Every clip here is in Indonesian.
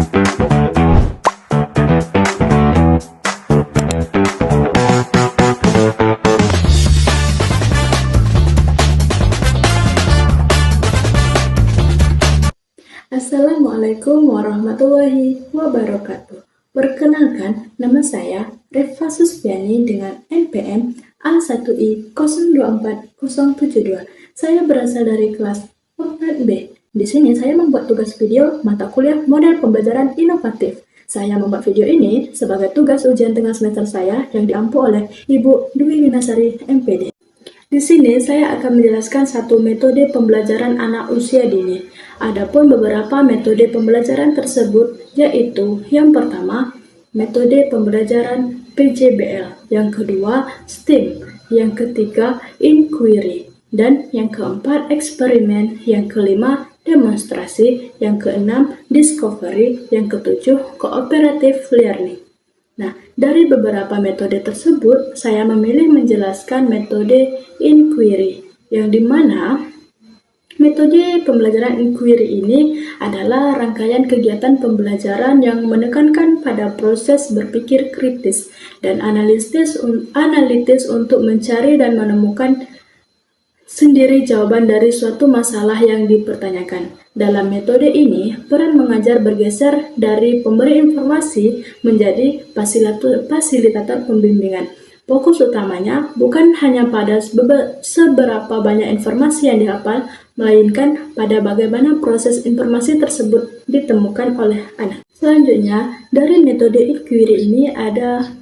Assalamualaikum warahmatullahi wabarakatuh. Perkenalkan, nama saya Reva Susbiani dengan NPM A1I 024072. Saya berasal dari kelas 4B. Di sini saya membuat tugas video mata kuliah model pembelajaran inovatif. Saya membuat video ini sebagai tugas ujian tengah semester saya yang diampu oleh Ibu Dwi Winasari MPD. Di sini saya akan menjelaskan satu metode pembelajaran anak usia dini. Adapun beberapa metode pembelajaran tersebut yaitu yang pertama, metode pembelajaran PJBL, yang kedua, STEAM, yang ketiga, inquiry, dan yang keempat, eksperimen, yang kelima, demonstrasi, yang keenam, discovery, yang ketujuh, cooperative learning. Nah, dari beberapa metode tersebut, saya memilih menjelaskan metode inquiry, yang dimana metode pembelajaran inquiry ini adalah rangkaian kegiatan pembelajaran yang menekankan pada proses berpikir kritis dan analitis untuk mencari dan menemukan sendiri jawaban dari suatu masalah yang dipertanyakan. Dalam metode ini, peran mengajar bergeser dari pemberi informasi menjadi fasilitator pembimbingan. Fokus utamanya bukan hanya pada seberapa banyak informasi yang dihafal, melainkan pada bagaimana proses informasi tersebut ditemukan oleh anak. Selanjutnya, dari metode inquiry ini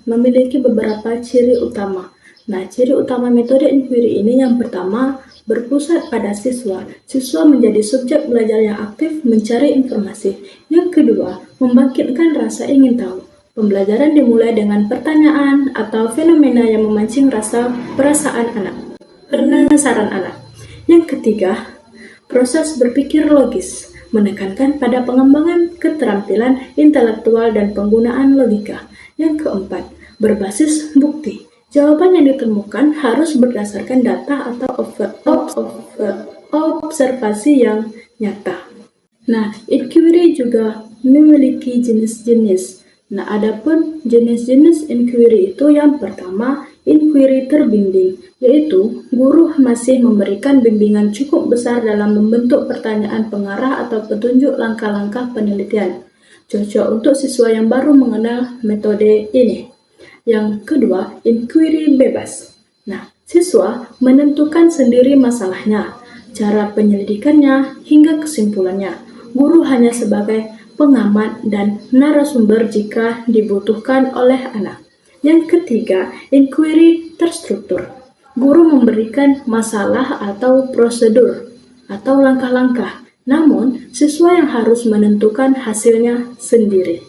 memiliki beberapa ciri utama. Nah, ciri utama metode inquiry ini yang pertama, berpusat pada siswa. Siswa menjadi subjek belajar yang aktif mencari informasi. Yang kedua, membangkitkan rasa ingin tahu. Pembelajaran dimulai dengan pertanyaan atau fenomena yang memancing penasaran anak. Yang ketiga, proses berpikir logis, menekankan pada pengembangan keterampilan intelektual dan penggunaan logika. Yang keempat, berbasis bukti. Jawaban yang ditemukan harus berdasarkan data atau observasi yang nyata. Nah, inquiry juga memiliki jenis-jenis. Nah, adapun jenis-jenis inquiry itu yang pertama, inquiry terbimbing, yaitu guru masih memberikan bimbingan cukup besar dalam membentuk pertanyaan pengarah atau petunjuk langkah-langkah penelitian. Cocok untuk siswa yang baru mengenal metode ini. Yang kedua, inquiry bebas. Nah, siswa menentukan sendiri masalahnya, cara penyelidikannya, hingga kesimpulannya. Guru hanya sebagai pengamat dan narasumber jika dibutuhkan oleh anak. Yang ketiga, inquiry terstruktur. Guru memberikan masalah atau prosedur atau langkah-langkah, namun siswa yang harus menentukan hasilnya sendiri.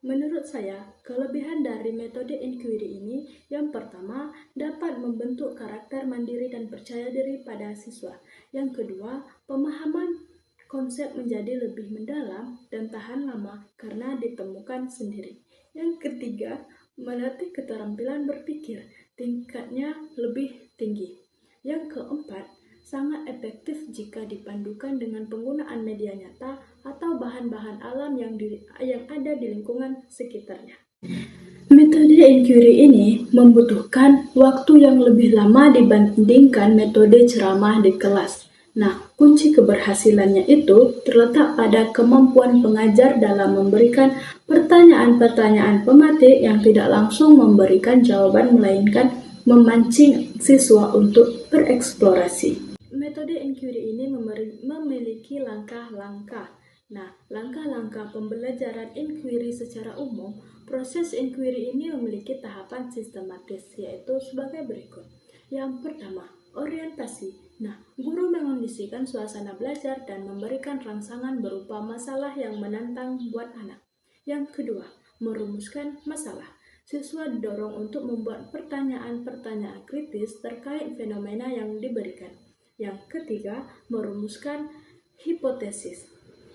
Menurut saya, kelebihan dari metode inquiry ini yang pertama, dapat membentuk karakter mandiri dan percaya diri pada siswa. Yang kedua, pemahaman konsep menjadi lebih mendalam dan tahan lama karena ditemukan sendiri. Yang ketiga, melatih keterampilan berpikir, tingkatnya lebih tinggi. Yang keempat, sangat efektif jika dipandukan dengan penggunaan media nyata atau bahan-bahan alam yang ada di lingkungan sekitarnya. Metode inquiry ini membutuhkan waktu yang lebih lama dibandingkan metode ceramah di kelas. Nah, kunci keberhasilannya itu terletak pada kemampuan pengajar dalam memberikan pertanyaan-pertanyaan pemantik yang tidak langsung memberikan jawaban, melainkan memancing siswa untuk bereksplorasi. Metode inquiry ini memiliki langkah-langkah. Nah, langkah-langkah pembelajaran inquiry secara umum, proses inquiry ini memiliki tahapan sistematis, yaitu sebagai berikut. Yang pertama, orientasi. Nah, guru mengondisikan suasana belajar dan memberikan rangsangan berupa masalah yang menantang buat anak. Yang kedua, merumuskan masalah. Siswa didorong untuk membuat pertanyaan-pertanyaan kritis terkait fenomena yang diberikan. Yang ketiga, merumuskan hipotesis.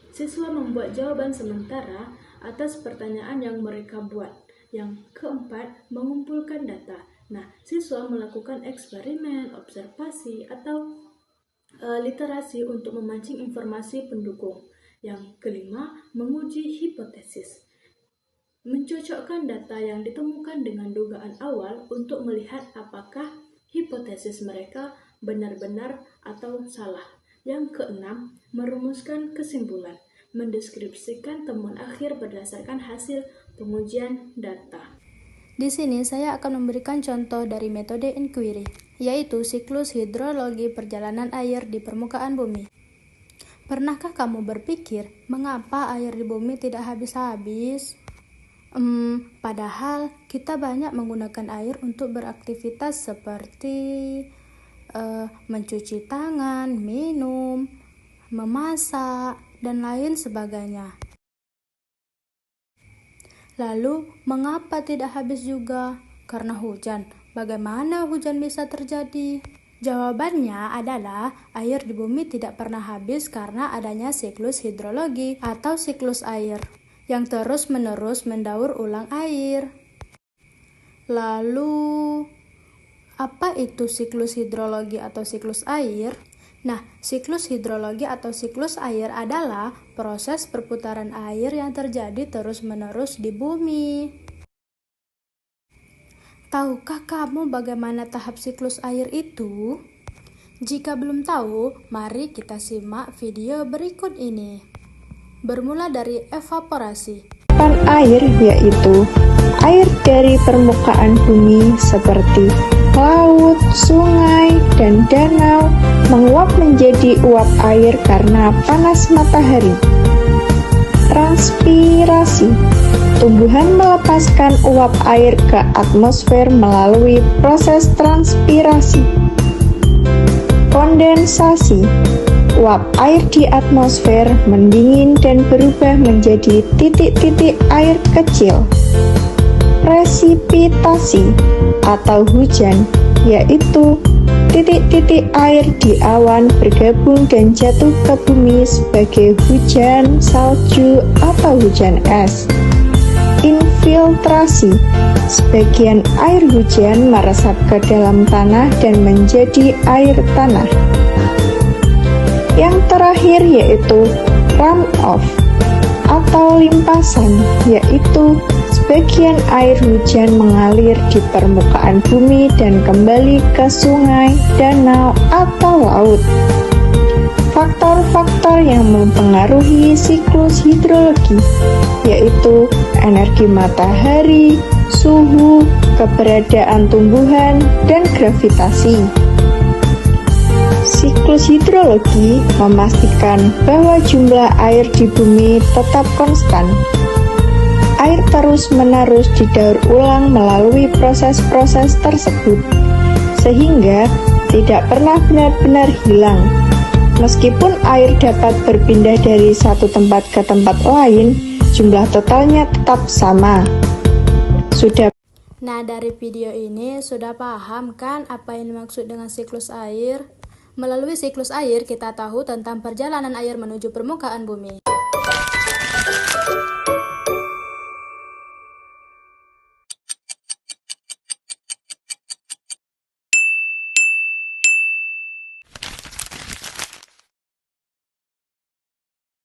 Siswa membuat jawaban sementara atas pertanyaan yang mereka buat. Yang keempat, mengumpulkan data. Nah, siswa melakukan eksperimen, observasi, atau literasi untuk memancing informasi pendukung. Yang kelima, menguji hipotesis. Mencocokkan data yang ditemukan dengan dugaan awal untuk melihat apakah hipotesis mereka benar-benar atau salah. Yang keenam, merumuskan kesimpulan. Mendeskripsikan temuan akhir berdasarkan hasil pengujian data. Di sini saya akan memberikan contoh dari metode inquiry, yaitu siklus hidrologi perjalanan air di permukaan bumi. Pernahkah kamu berpikir, mengapa air di bumi tidak habis-habis? Padahal kita banyak menggunakan air untuk beraktivitas seperti mencuci tangan, minum, memasak, dan lain sebagainya. Lalu, mengapa tidak habis juga? Karena hujan. Bagaimana hujan bisa terjadi? Jawabannya adalah air di bumi tidak pernah habis karena adanya siklus hidrologi atau siklus air yang terus-menerus mendaur ulang air. Lalu, apa itu siklus hidrologi atau siklus air? Nah, siklus hidrologi atau siklus air adalah proses perputaran air yang terjadi terus-menerus di bumi. Tahukah kamu bagaimana tahap siklus air itu? Jika belum tahu, mari kita simak video berikut ini. Bermula dari evaporasi. Air yaitu air dari permukaan bumi seperti laut, sungai, dan danau menguap menjadi uap air karena panas matahari. Transpirasi. Tumbuhan melepaskan uap air ke atmosfer melalui proses transpirasi. Kondensasi. Uap air di atmosfer mendingin dan berubah menjadi titik-titik air kecil. Presipitasi atau hujan, yaitu titik-titik air di awan bergabung dan jatuh ke bumi sebagai hujan salju atau hujan es. Infiltrasi. Sebagian air hujan meresap ke dalam tanah dan menjadi air tanah. Yang terakhir yaitu runoff atau limpasan, yaitu sebagian air hujan mengalir di permukaan bumi dan kembali ke sungai, danau, atau laut. Faktor-faktor yang mempengaruhi siklus hidrologi yaitu energi matahari, suhu, keberadaan tumbuhan, dan gravitasi. Siklus hidrologi memastikan bahwa jumlah air di bumi tetap konstan. Air terus-menerus didaur ulang melalui proses-proses tersebut, sehingga tidak pernah benar-benar hilang. Meskipun air dapat berpindah dari satu tempat ke tempat lain, jumlah totalnya tetap sama. Nah, dari video ini sudah paham kan apa yang dimaksud dengan siklus air? Melalui siklus air, kita tahu tentang perjalanan air menuju permukaan bumi.